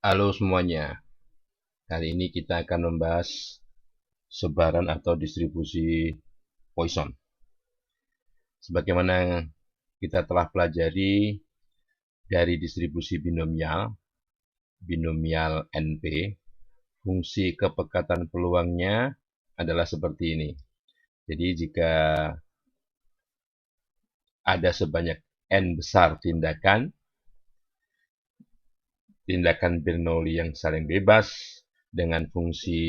Halo semuanya, kali ini kita akan membahas sebaran atau distribusi Poisson. Sebagaimana kita telah pelajari dari distribusi binomial NP, fungsi kepekatan peluangnya adalah seperti ini. Jadi jika ada sebanyak N besar tindakan Bernoulli yang saling bebas dengan fungsi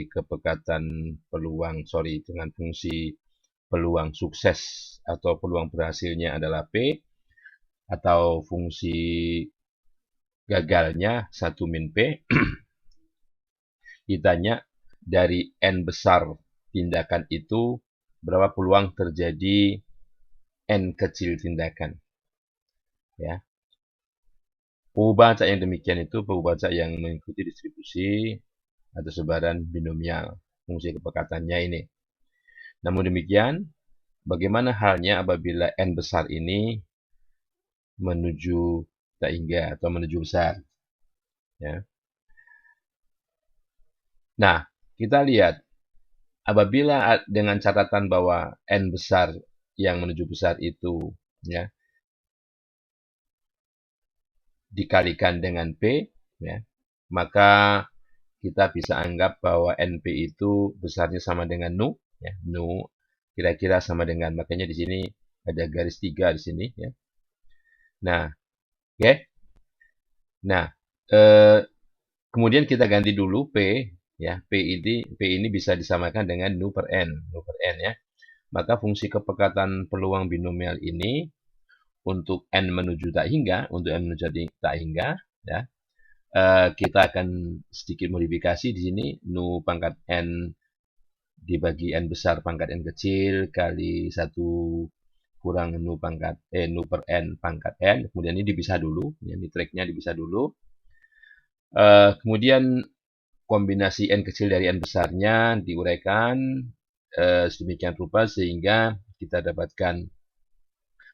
kepekatan dengan fungsi peluang sukses atau peluang berhasilnya adalah P, atau fungsi gagalnya 1 min P, ditanya dari N besar tindakan itu berapa peluang terjadi N kecil tindakan. Ya. Pembacaan yang demikian itu pembacaan yang mengikuti distribusi atau sebaran binomial, fungsi kepekatannya ini. Namun demikian, bagaimana halnya apabila N besar ini menuju tak hingga atau menuju besar? Ya. Nah, kita lihat apabila dengan catatan bahwa N besar yang menuju besar itu ya dikalikan dengan P, ya, maka kita bisa anggap bahwa NP itu besarnya sama dengan nu, ya, nu kira-kira sama dengan, makanya di sini ada garis 3 di sini, ya. Nah, oke. Okay. Nah, kemudian kita ganti dulu P, ya. P ini bisa disamakan dengan nu per N, ya. Maka fungsi kepekatan peluang binomial ini untuk N menuju tak hingga, ya, kita akan sedikit modifikasi di sini, nu pangkat N dibagi N besar pangkat N kecil kali 1 kurang nu per N pangkat N, kemudian ini dipisah dulu, ini tracknya dipisah dulu. Kemudian kombinasi N kecil dari N besarnya diuraikan sedemikian rupa sehingga kita dapatkan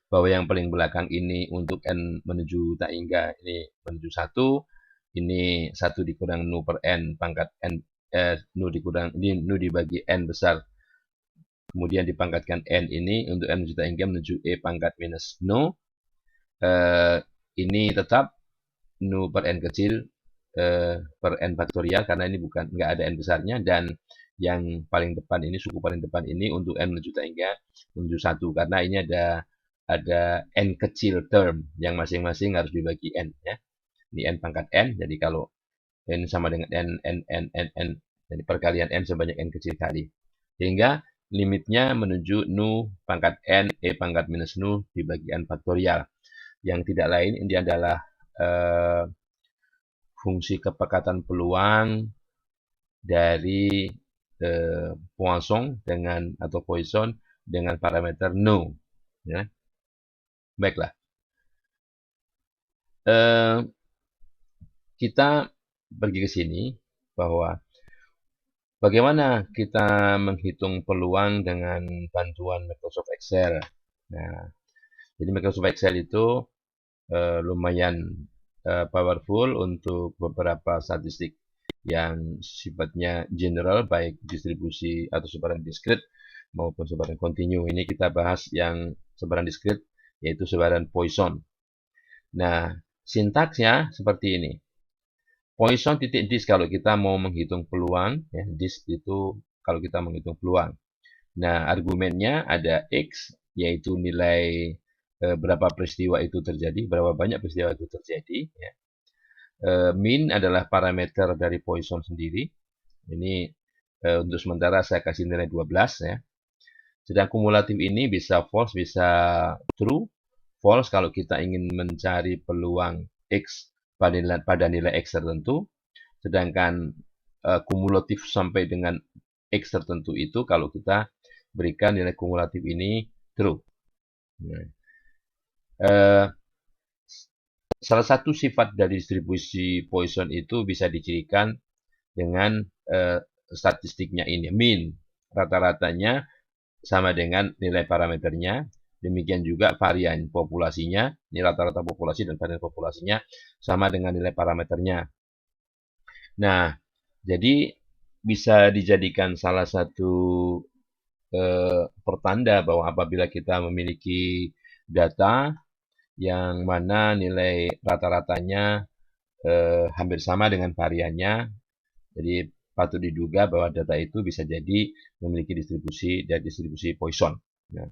bahwa yang paling belakang ini untuk N menuju tak hingga ini menuju 1, ini 1 dikurang nu per N pangkat N, nu dibagi N besar, kemudian dipangkatkan N ini untuk N menuju tak hingga menuju E pangkat minus nu, ini tetap nu per N kecil per N faktorial karena ini nggak ada N besarnya, dan yang paling depan ini, suku paling depan ini untuk N menuju tak hingga menuju 1 karena ini ada N kecil term yang masing-masing harus dibagi N, ya. Ini N pangkat N, jadi kalau N sama dengan N, jadi perkalian N sebanyak N kecil kali. Sehingga limitnya menuju nu pangkat N, E pangkat minus nu dibagi N faktorial. Yang tidak lain, ini adalah fungsi kepekatan peluang dari Poisson dengan parameter nu. Ya. Baiklah. Kita pergi ke sini bahwa bagaimana kita menghitung peluang dengan bantuan Microsoft Excel. Nah, jadi Microsoft Excel itu lumayan powerful untuk beberapa statistik yang sifatnya general, baik distribusi atau sebaran diskrit maupun sebaran kontinu. Ini kita bahas yang sebaran diskrit, yaitu sebaran Poisson. Nah, sintaksnya seperti ini. Poisson titik dis kalau kita mau menghitung peluang, ya, dis itu kalau kita menghitung peluang. Nah, argumennya ada X, yaitu nilai berapa peristiwa itu terjadi, berapa banyak peristiwa itu terjadi. Ya. Min adalah parameter dari Poisson sendiri. Ini untuk sementara saya kasih nilai 12, ya. Sedang kumulatif ini bisa false, bisa true. False kalau kita ingin mencari peluang X pada nilai X tertentu, sedangkan kumulatif sampai dengan X tertentu itu kalau kita berikan nilai kumulatif ini true. Nah, salah satu sifat dari distribusi Poisson itu bisa dicirikan dengan statistiknya ini, min, rata-ratanya sama dengan nilai parameternya. Demikian juga varian populasinya, ini rata-rata populasi dan varian populasinya sama dengan nilai parameternya. Nah, jadi bisa dijadikan salah satu pertanda bahwa apabila kita memiliki data yang mana nilai rata-ratanya hampir sama dengan variannya, jadi patut diduga bahwa data itu bisa jadi memiliki distribusi Poisson. Nah,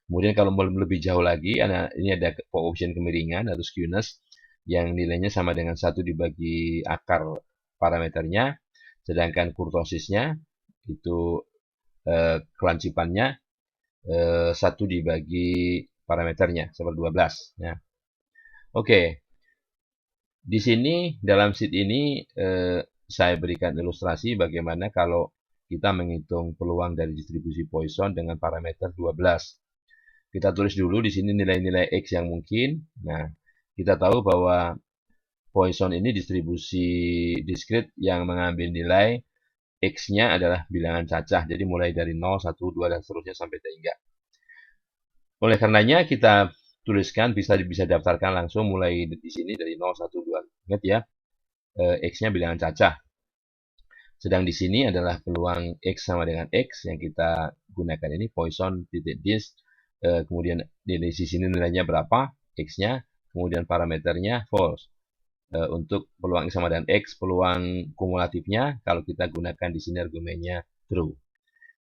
kemudian kalau mau lebih jauh lagi, ini ada koefisien kemiringan atau skewness yang nilainya sama dengan 1 dibagi akar parameternya, sedangkan kurtosisnya itu kelancipannya 1 dibagi parameternya, 1/12. Nah, oke. Di sini, dalam sheet ini, saya berikan ilustrasi bagaimana kalau kita menghitung peluang dari distribusi Poisson dengan parameter 12. Kita tulis dulu di sini nilai-nilai X yang mungkin. Nah, kita tahu bahwa Poisson ini distribusi diskrit yang mengambil nilai X-nya adalah bilangan cacah. Jadi mulai dari 0, 1, 2, dan seterusnya sampai 3. Oleh karenanya kita tuliskan bisa daftarkan langsung mulai di sini dari 0, 1, 2. Ingat ya, X-nya bilangan cacah. Sedang di sini adalah peluang X sama dengan X yang kita gunakan ini Poisson titik dis, kemudian di sini nilainya berapa, X-nya, kemudian parameternya false. Untuk peluang X sama dengan X, peluang kumulatifnya kalau kita gunakan di sini argumennya true.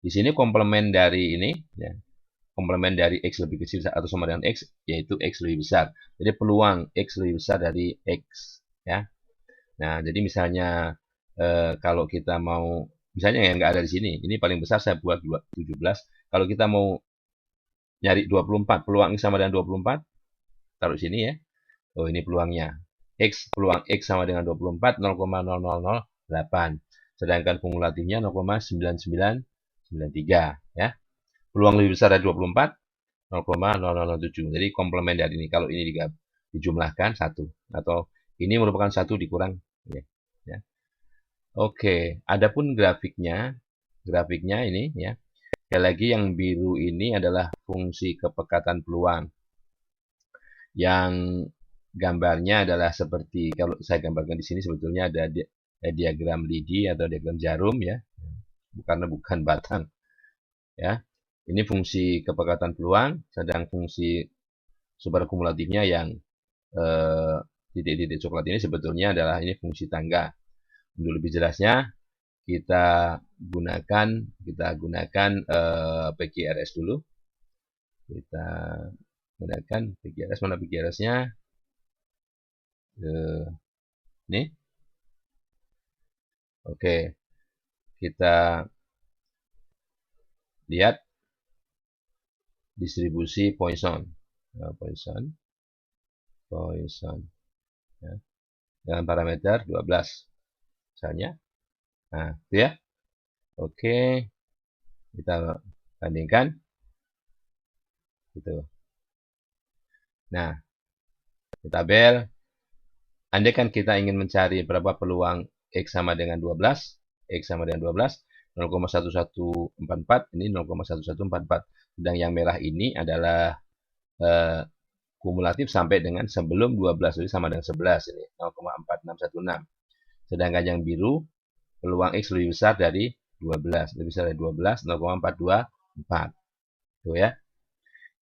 Di sini komplement dari ini, ya, komplement dari X lebih kecil atau sama dengan X, yaitu X lebih besar. Jadi peluang X lebih besar dari X. Ya. Nah, jadi misalnya kalau kita mau, misalnya yang nggak ada di sini, ini paling besar saya buat 17. Kalau kita mau nyari 24, peluang X sama dengan 24, taruh sini ya. Oh, ini peluangnya. Peluang X sama dengan 24, 0,0008. Sedangkan kumulatifnya 0,9993. Ya. Peluang lebih besar dari 24, 0,0007. Jadi komplement dari ini. Kalau ini dijumlahkan 1. Atau ini merupakan 1 dikurang. Ya. Oke, adapun grafiknya ini ya. Sekali lagi yang biru ini adalah fungsi kepekatan peluang. Yang gambarnya adalah seperti kalau saya gambarkan di sini sebetulnya ada diagram lidi atau diagram jarum ya. Karena bukan batang. Ya. Ini fungsi kepekatan peluang, sedang fungsi superakumulatifnya yang titik-titik coklat ini sebetulnya adalah ini fungsi tangga. Untuk lebih jelasnya, kita gunakan PGRS dulu. Kita gunakan PGRS, mana PGRS-nya? Ini. Oke. Kita lihat distribusi Poisson. Poisson. Ya. Dengan parameter 12. Misalnya. Nah, itu ya. Oke. Kita bandingkan. Gitu. Nah, di tabel, andai kan kita ingin mencari berapa peluang X sama dengan 12, X sama dengan 12, 0,1144, ini 0,1144. Sedang yang merah ini adalah kumulatif sampai dengan sebelum 12, jadi sama dengan 11 ini, 0,4616. Sedangkan yang biru, peluang X lebih besar dari 12, lebih besar dari 12, 0,424. Tuh ya.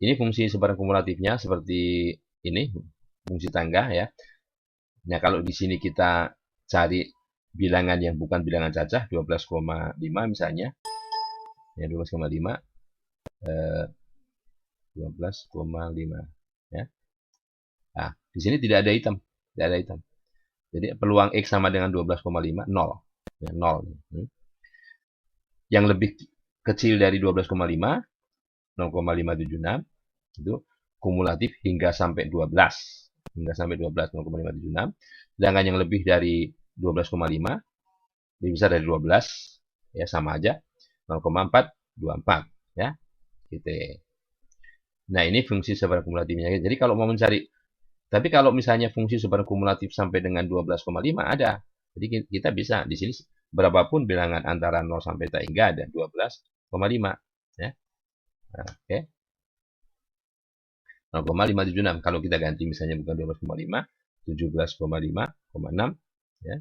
Ini fungsi sebarang kumulatifnya seperti ini, fungsi tangga ya. Nah, kalau di sini kita cari bilangan yang bukan bilangan cacah, 12,5 misalnya. Ya, 12,5. 12,5 ya. Nah, di sini tidak ada hitam, tidak ada hitam. Jadi peluang X sama dengan 12,5 0. Ya, 0. Yang lebih kecil dari 12,5 0,576 itu kumulatif hingga sampai 12. Hingga sampai 12 0,576. Sedangkan yang lebih dari 12,5 lebih besar dari 12 ya sama aja 0,424 ya. Gitu. Nah, ini fungsi sebarang kumulatifnya. Jadi kalau mau mencari, tapi kalau misalnya fungsi sebarang kumulatif sampai dengan 12,5 ada. Jadi kita bisa di sini berapapun bilangan antara 0 sampai tak hingga ada 12,5 ya. Nah, oke. 0,576 kalau kita ganti misalnya bukan 12,5, 17,5,6 ya.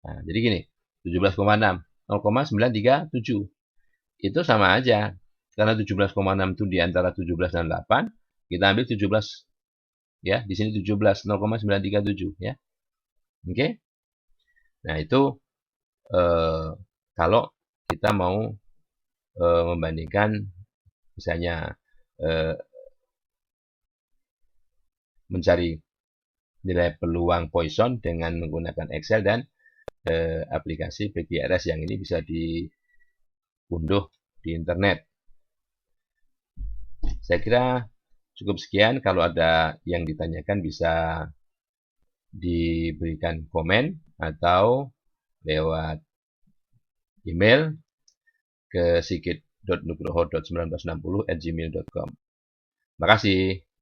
Nah, jadi gini, 17,6, 0,937. Itu sama aja. Karena 17,6 itu di antara 17 dan 8, kita ambil 17 ya. Di sini 17, 0,937 ya. Oke? Nah, itu eh, kalau kita mau membandingkan misalnya eh, mencari nilai peluang Poisson dengan menggunakan Excel dan aplikasi PGRS yang ini bisa diunduh di internet. Saya kira cukup sekian. Kalau ada yang ditanyakan bisa diberikan komen atau lewat email ke sigit.nugroho1960@gmail.com. Terima kasih.